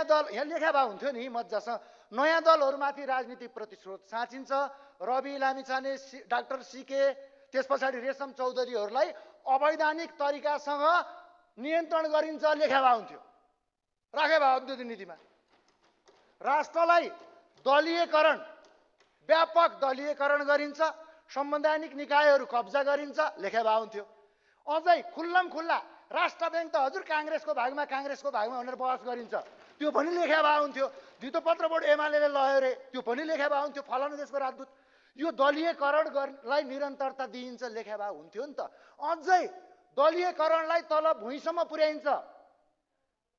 दल यहाँ लेखा भए हुन्थ्यो नि मजासँग, नयाँ दलहरूमाथि राजनीतिक प्रतिशोध साँचिन्छ। रवि लामिछाने, डाक्टर सीके, त्यस पछाडि रेशम चौधरीहरूलाई अवैधानिक तरिकासँग नियन्त्रण गरिन्छ लेखा भए हुन्थ्यो, राखे भए हुन्थ्यो नीतिमा। राष्ट्रलाई दलीयकरण, व्यापक दलीयकरण गरिन्छ, संवैधानिक निकायहरू कब्जा गरिन्छ लेखा भए हुन्थ्यो। अझै खुल्लम खुल्ला राष्ट्र ब्याङ्क त हजुर काङ्ग्रेसको भागमा भनेर बहस गरिन्छ, त्यो पनि लेखा भए हुन्थ्यो। धितो पत्र बोर्ड एमाले लयो रे, त्यो पनि लेखा भए हुन्थ्यो, फलानु देशको राजदूत। यो दलीयकरणलाई निरन्तरता दिइन्छ लेखा भए हुन्थ्यो नि त। अझै दलीयकरणलाई तल भुइँसम्म पुर्याइन्छ।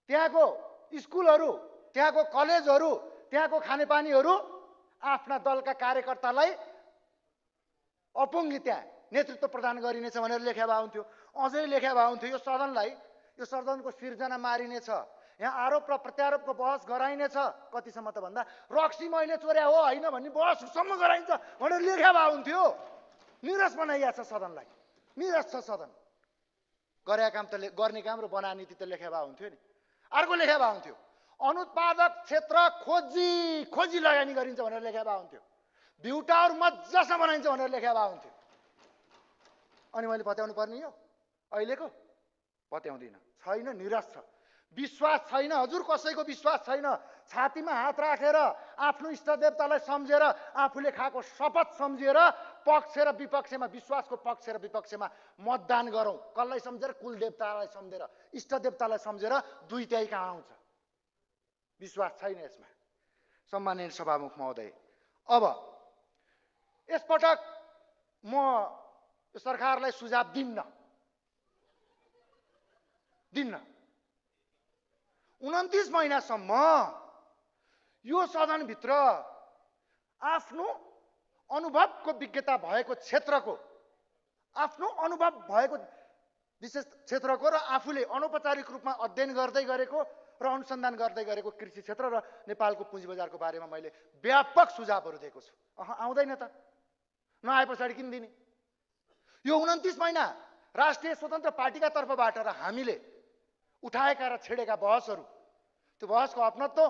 त्यहाँको स्कुलहरू, त्यहाँको कलेजहरू, त्यहाँको खानेपानीहरू आफ्ना दलका कार्यकर्तालाई अपुङ्गी त्यहाँ नेतृत्व प्रदान गरिनेछ भनेर लेखा भए हुन्थ्यो। अझै लेखा भए हुन्थ्यो यो सदनलाई, यो सदनको सिर्जना मारिनेछ, यहाँ आरोप र प्रत्यारोपको बहस गराइनेछ। कतिसम्म त भन्दा रक्सी मैले चोर्या हो होइन भन्ने बहससम्म गराइन्छ भनेर लेखा भए हुन्थ्यो। निरस बनाइया छ सदनलाई, निरस छ सदन। गरेका काम त गर्ने काम र बना नीति त लेखा भए हुन्थ्यो नि। अर्को लेखा भए हुन्थ्यो अनुत्पादक क्षेत्र खोजी लगानी गरिन्छ भनेर लेखा भए हुन्थ्यो। भ्यू टावर मजासँग बनाइन्छ भनेर लेखा भए हुन्थ्यो। अनि मैले पत्याउनु पर्ने यो अहिलेको पत्याउँदिन, छैन, निरस छ। विश्वास छैन हजुर, कसैको विश्वास छैन। छातीमा हात राखेर आफ्नो इष्टदेवतालाई सम्झेर, आफूले खाएको शपथ सम्झेर पक्ष र विपक्षमा, विश्वासको पक्ष र विपक्षमा मतदान गरौँ। कसलाई सम्झेर? कुलदेवतालाई सम्झेर, इष्टदेवतालाई सम्झेर। दुई त्यही कहाँ आउँछ? विश्वास छैन यसमा। सम्माननीय सभामुख महोदय, अब यसपटक म सरकारलाई सुझाव दिन्न। 29 महिनासम्म यो सदनभित्र आफ्नो अनुभवको विज्ञता भएको क्षेत्रको, आफ्नो अनुभव भएको विशेष क्षेत्रको र आफूले अनौपचारिक रूपमा अध्ययन गर्दै गरेको र अनुसन्धान गर्दै गरेको कृषि क्षेत्र र नेपालको पुँजी बजारको बारेमा मैले व्यापक सुझावहरू दिएको छु। आउँदैन त, नआए पछाडि किन दिने? यो 29 महिना राष्ट्रिय स्वतन्त्र पार्टीका तर्फबाट र हामीले उठाएका र छेडेका बहसहरू, त्यो बहसको अपनत्व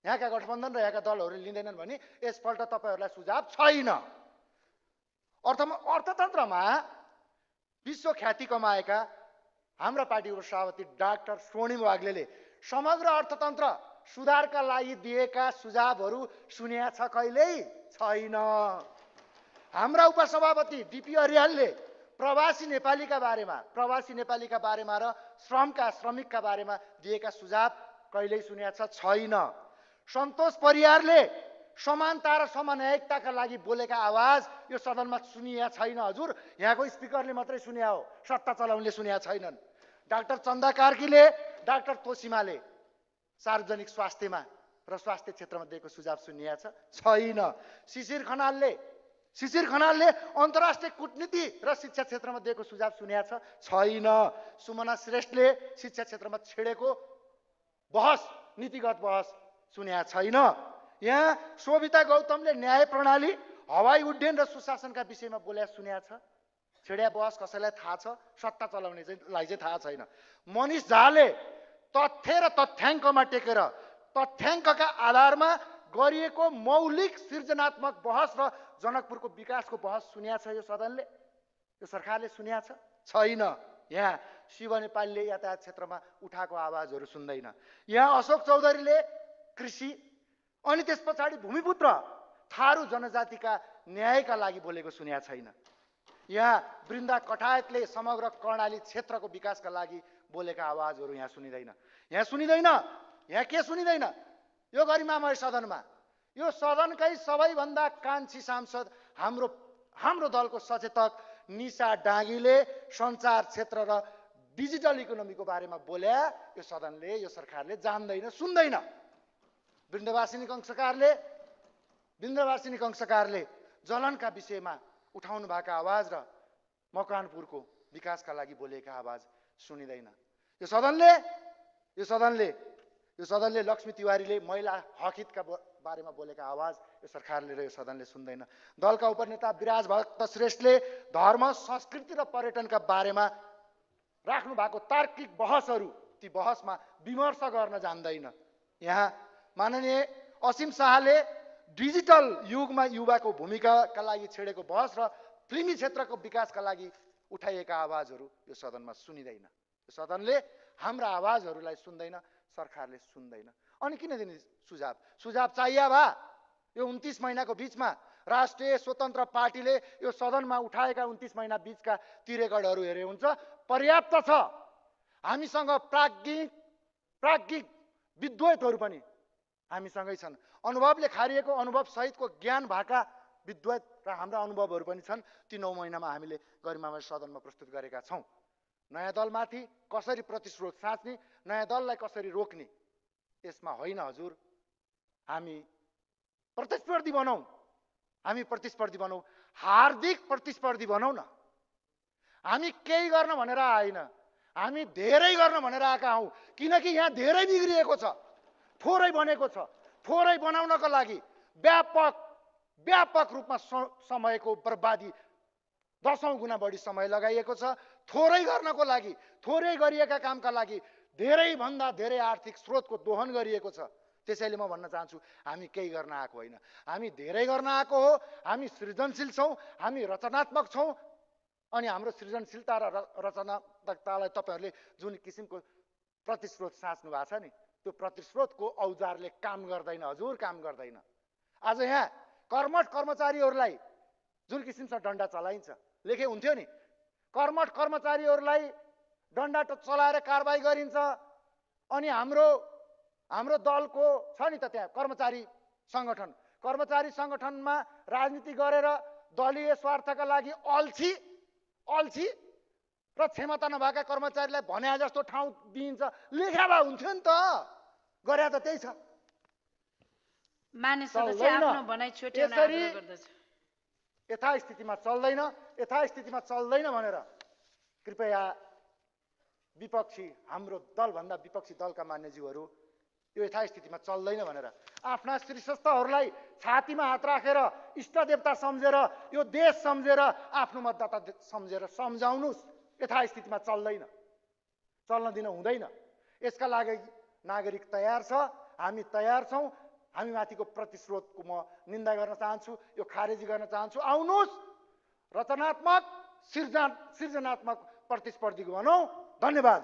यहाँका गठबन्धन र यहाँका दलहरूले लिँदैनन् भने यसपल्ट तपाईँहरूलाई सुझाव छैन। अर्थतन्त्रमा विश्व ख्याति कमाएका हाम्रा पार्टीको सभापति डाक्टर स्वर्णिम वाग्लेले समग्र अर्थतन्त्र सुधारका लागि दिएका सुझावहरू सुन्या छ? कहिल्यै छैन। हाम्रा उपसभापति डिपी अर्यालले प्रवासी नेपालीका बारेमा र श्रमिकका बारेमा दिएका सुझाव कहिल्यै सुन्या छ? छैन। सन्तोष परियारले समानता र समन्यायिकताका लागि बोलेका आवाज यो सदनमा सुनिया छैन हजुर, यहाँको स्पिकरले मात्रै सुन्या हो, सत्ता चलाउनेले सुन्या छैनन्। डाक्टर चन्दा कार्कीले, डाक्टर तोसीमाले सार्वजनिक स्वास्थ्यमा र स्वास्थ्य क्षेत्रमा दिएको सुझाव सुनिया छ? छैन। शिशिर खनालले अन्तर्राष्ट्रिय कूटनीति र शिक्षा क्षेत्रमा दिएको सुझाव सुन्या छ? छैन। सुमना श्रेष्ठले शिक्षा क्षेत्रमा छेडेको बहस, नीतिगत बहस सुन्या छैन। यहाँ शोभिता गौतमले न्याय प्रणाली, हवाई उड्डयन र सुशासनका विषयमा बोल्या सुन्या छ? छेड्या बहस कसैलाई थाहा छ? सत्ता चलाउनेलाई चाहिँ थाहा छैन। मनिष झाले तथ्य र तथ्याङ्कमा टेकेर, तथ्याङ्कका आधारमा गरिएको मौलिक सृजनात्मक बहस र जनकपुरको विकासको बहस सुन्या छ यो सदनले, यो सरकारले सुन्या छ? छैन। यहाँ शिव नेपालीले यातायात क्षेत्रमा उठाएको आवाजहरू सुन्दैन। यहाँ अशोक चौधरीले कृषि अनि त्यस पछाडि भूमिपुत्र थारू जनजातिका न्यायका लागि बोलेको सुन्या छैन। यहाँ वृन्दा कठायतले समग्र कर्णाली क्षेत्रको विकासका लागि बोलेका आवाजहरू यहाँ सुनिँदैन। यहाँ के सुनिँदैन? यो गरिमामय सदनमा, यो सदनकै सबैभन्दा कान्छी सांसद हाम्रो दलको सचेतक निशा डाँगीले सञ्चार क्षेत्र र डिजिटल इकोनोमीको बारेमा बोल्या यो सदनले, यो सरकारले जान्दैन, सुन्दैन। वृन्दवासिनी कंसकारले जलनका विषयमा उठाउनु भएको आवाज र मकवानपुरको विकासका लागि बोलेका आवाज सुनिँदैन। यो सदनले लक्ष्मी तिवारीले महिला हक हितका बारेमा बोलेका आवाज यो सरकारले र यो सदनले सुन्दैन। दलका उपनेता विराज भक्त श्रेष्ठले धर्म, संस्कृति र पर्यटनका बारेमा राख्नु भएको तार्किक बहसहरू ती बहसमा विमर्श गर्न जान्दैन। यहाँ माननीय असीम शाहले डिजिटल युगमा युवाको भूमिकाका लागि छेडेको बहस र फिल्मी क्षेत्रको विकासका लागि उठाइएका आवाजहरू यो सदनमा सुनिँदैन। यो सदनले हाम्रा आवाजहरूलाई सुन्दैन, सरकारले सुन्दैन। अनि किन दिने सुझाव? सुझाव चाहिए भए यो 29 महिनाको बिचमा राष्ट्रिय स्वतन्त्र पार्टीले यो सदनमा उठाएका 29 महिना बिचका ती रेकर्डहरू हेरे हुन्छ, पर्याप्त छ। हामीसँग प्राज्ञिक विद्वतहरू पनि हामीसँगै छन्। अनुभवले खारिएको, अनुभव सहितको ज्ञान भएका विद्वत र हाम्रा अनुभवहरू पनि छन्। ती 9 महिनामा हामीले गरिमामय सदनमा प्रस्तुत गरेका छौँ। नयाँ दलमाथि कसरी प्रतिस्रोत साच्ने, नयाँ दललाई कसरी रोक्ने, यसमा होइन हजुर। हामी प्रतिस्पर्धी बनाऊ, हामी प्रतिस्पर्धी बनाऊ, हार्दिक प्रतिस्पर्धी बनाऊ न। हामी केही गर्न भनेर आएन, हामी धेरै गर्न भनेर आएका हौँ। किनकि यहाँ धेरै बिग्रिएको छ, थोरै बनेको छ। थोरै बनाउनको लागि व्यापक रूपमा समयको बर्बादी 10औं गुणा बढी समय लगाइएको छ। थोरै गर्नको लागि, थोरै गरिएका कामका लागि धेरैभन्दा धेरै आर्थिक स्रोतको दोहन गरिएको छ। त्यसैले म भन्न चाहन्छु, हामी केही गर्न आएको होइन, हामी धेरै गर्न आएको हो। हामी सृजनशील छौँ, हामी रचनात्मक छौँ। अनि हाम्रो सृजनशीलता र रचनात्मकतालाई तपाईँहरूले जुन किसिमको प्रतिस्रोत साच्नु भएको छ नि, त्यो प्रतिस्रोतको औजारले काम गर्दैन हजुर, काम गर्दैन। आज यहाँ कर्मठ कर्मचारीहरूलाई जुन किसिमसँग डन्डा चलाइन्छ, लेखे हुन्थ्यो नि, कर्मठ कर्मचारीहरूलाई डन्डा चलाएर कारबाही गरिन्छ। अनि हाम्रो दलको छ नि त त्यहाँ कर्मचारी सङ्गठनमा राजनीति गरेर दलीय स्वार्थका लागि अल्छी र क्षमता नभएका कर्मचारीलाई भने जस्तो ठाउँ दिइन्छ। लेखा भए हुन्थ्यो नि त, गरे त त्यही छ। यथास्थितिमा चल्दैन भनेर कृपया हाम्रो दलभन्दा विपक्षी दलका मान्यज्यूहरू यो यथास्थितिमा चल्दैन भनेर आफ्ना शीर्षस्थहरूलाई छातीमा हात राखेर इष्टदेवता सम्झेर, यो देश सम्झेर, आफ्नो मतदाता सम्झेर सम्झाउनुस्। यथास्थितिमा चल्न दिन हुँदैन। यसका लागि नागरिक तयार छ, हामी तयार छौँ। हामी माथिको प्रतिस्रोतको म निन्दा गर्न चाहन्छु, यो खारेजी गर्न चाहन्छु। आउनुहोस्, रचनात्मक सृजनात्मक प्रतिस्पर्धीको भनौँ। धन्यवाद।